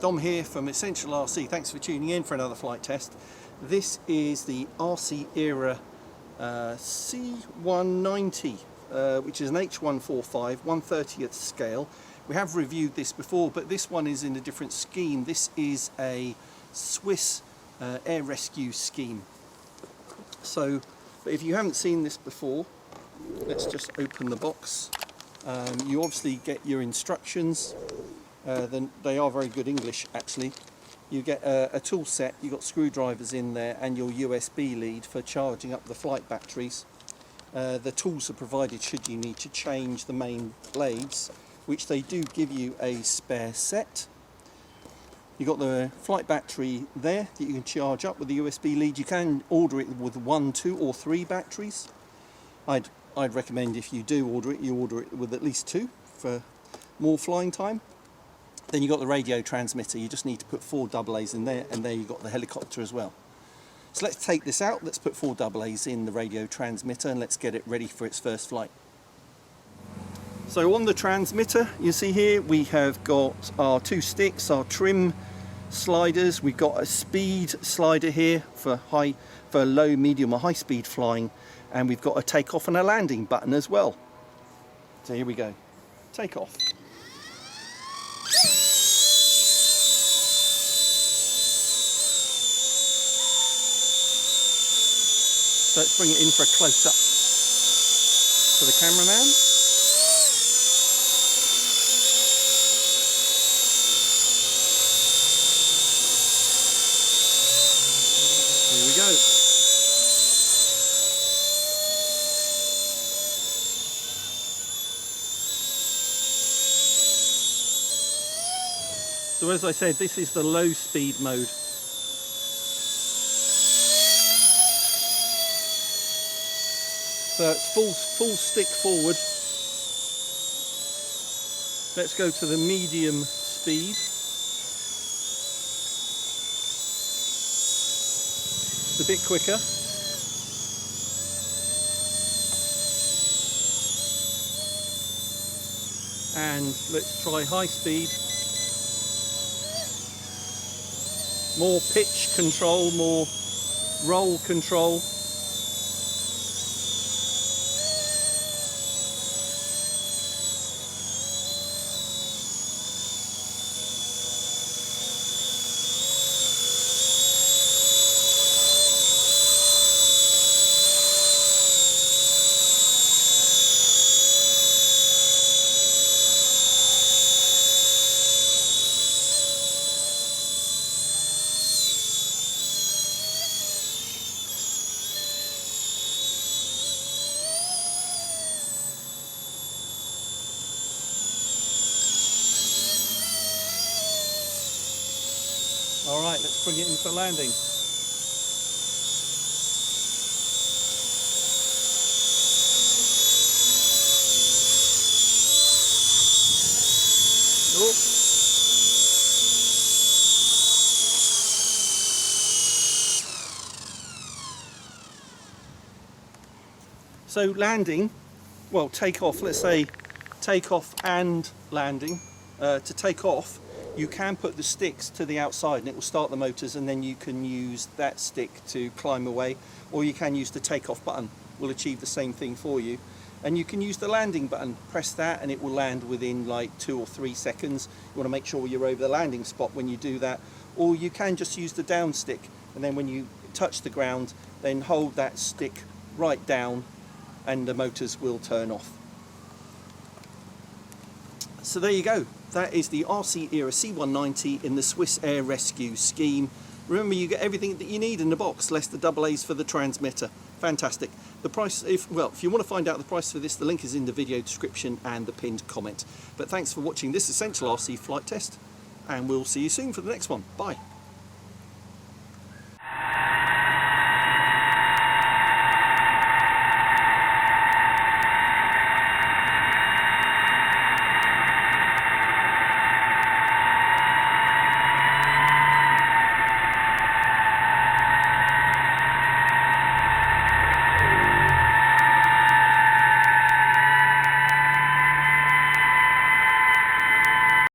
Dom here from Essential RC. Thanks for tuning in for another flight test. This is the RC Era C190, which is an H145, 1/30th scale. We have reviewed this before, but this one is in a different scheme. This is a Swiss air rescue scheme. So, but if you haven't seen this before, let's just open the box. You obviously get your instructions. Then they are very good English actually. You get a tool set, you've got screwdrivers in there and your USB lead for charging up the flight batteries. The tools are provided should you need to change the main blades, which they do give you a spare set. You've got the flight battery there that you can charge up with the USB lead. You can order it with 1, 2 or 3 batteries. I'd recommend if you do order it, you order it with at least 2 for more flying time. Then you've got the radio transmitter. You just need to put 4 AA's in there, and there you've got the helicopter as well. So let's take this out. Let's put 4 AA's in the radio transmitter and let's get it ready for its first flight. So on the transmitter, you see here, we have got our 2 sticks, our trim sliders. We've got a speed slider here for low, medium or high speed flying. And we've got a takeoff and a landing button as well. So here we go. Take off. So let's bring it in for a close-up for the cameraman. Here we go. So as I said, this is the low speed mode. So it's full stick forward. Let's go to the medium speed. It's a bit quicker. And let's try high speed. More pitch control, more roll control. Alright, let's bring it in for landing. Oh. So landing, well, take off, let's say take off and landing. To take off, you can put the sticks to the outside and it will start the motors, and then you can use that stick to climb away, or you can use the takeoff button, will achieve the same thing for you. And you can use the landing button, press that and it will land within like 2 or 3 seconds. You want to make sure you're over the landing spot when you do that, or you can just use the down stick, and then when you touch the ground, then hold that stick right down and the motors will turn off. So there you go. That is the RC Era C190 in the Swiss Air Rescue scheme. Remember, you get everything that you need in the box, less the AA's for the transmitter. Fantastic. The price, if you want to find out the price for this, the link is in the video description and the pinned comment. But thanks for watching this Essential RC flight test, and we'll see you soon for the next one. Bye.